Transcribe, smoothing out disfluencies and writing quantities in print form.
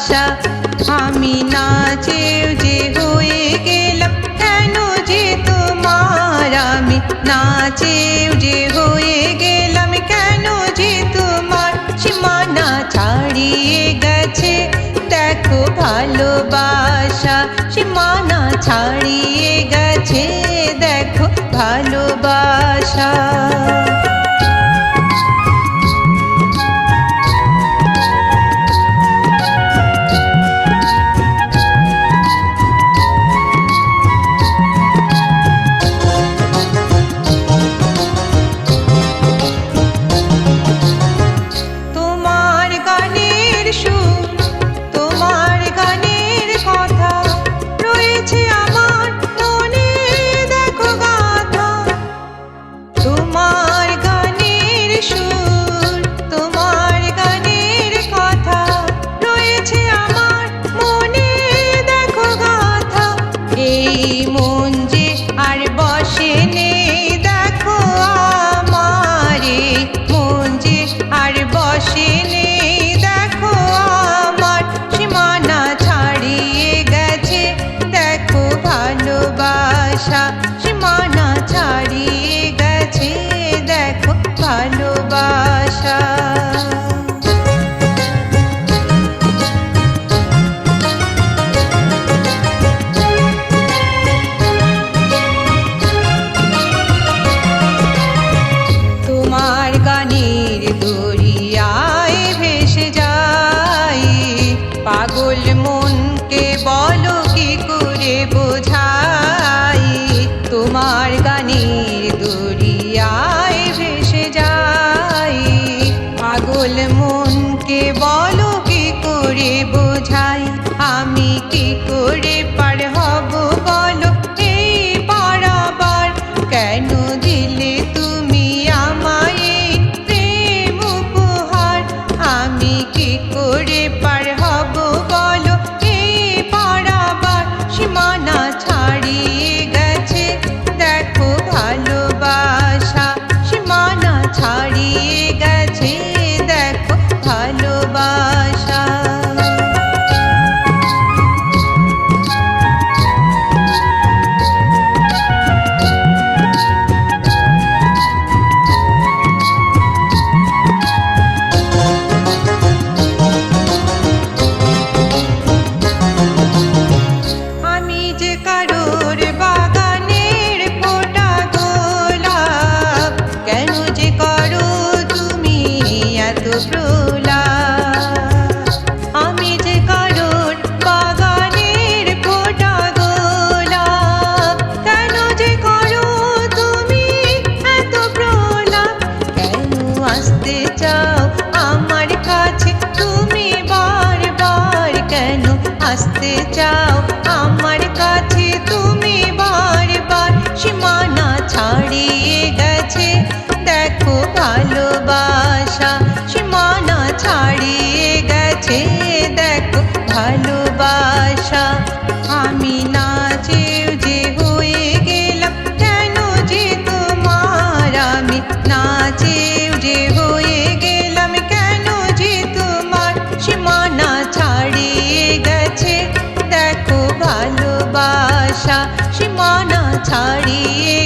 ভালোবাসা। আমি না চেয়েও যে হয়ে গেলাম কেন যে তোমার, আমি না চেয়েও যে হয়ে গেলাম কেন যে তোমার। সীমানা ছাড়িয়ে গেছে দেখো ভালোবাসা, সীমানা ছাড়িয়ে গেছে দেখো ভালোবাসা। সীমানা ছাড়িয়ে গেছে দেখো ভালোবাসা। তোমার গানের দরিয়ায় ভেসে যাই, পাগল মনকে বলো কি করে বোঝাই। তোমার গানের দরিয়ায় ভেসে যাই, পাগল মনকে বলো কি করে বোঝাই। আমি কি করে পার হব বলো এই পারাবার, কেন দিলে তুমি আমায় প্রেম উপহার। আমি কি করে পার হব বলো এই পারাবার, সীমানা ছাড়িয়ে গেছে দেখো ভালোবাসা, সীমানা ছাড়িয়ে গেছে দেখো ভালোবাসা। আমি যে কারোর বাগানের ফোটা গোলাপ, কেন যে করো তুমি এত প্রলাপ। আমি যে কারোর বাগানের ফোটা গোলাপ, কেন যে করো তুমি এত প্রলাপ। কেন আসতে চাও আমার কাছে তুমি বারবার, কেন আসতে চাও আমার কাছে তুমি বারবার। সীমানা ছাড়িয়ে গেছে দেখো ভালোবাসা, সীমানা ছাড়িয়ে গেছে দেখো ভালোবাসা। আমি না চেয়েও যে হয়ে গেলাম কেন যে তোমার, আমি না চেয়েও যে হয়ে গেলাম কেন যে তোমার। সীমানা ছাড়িয়ে গেছে দেখো ভালোবাসা, সীমানা ছাড়িয়ে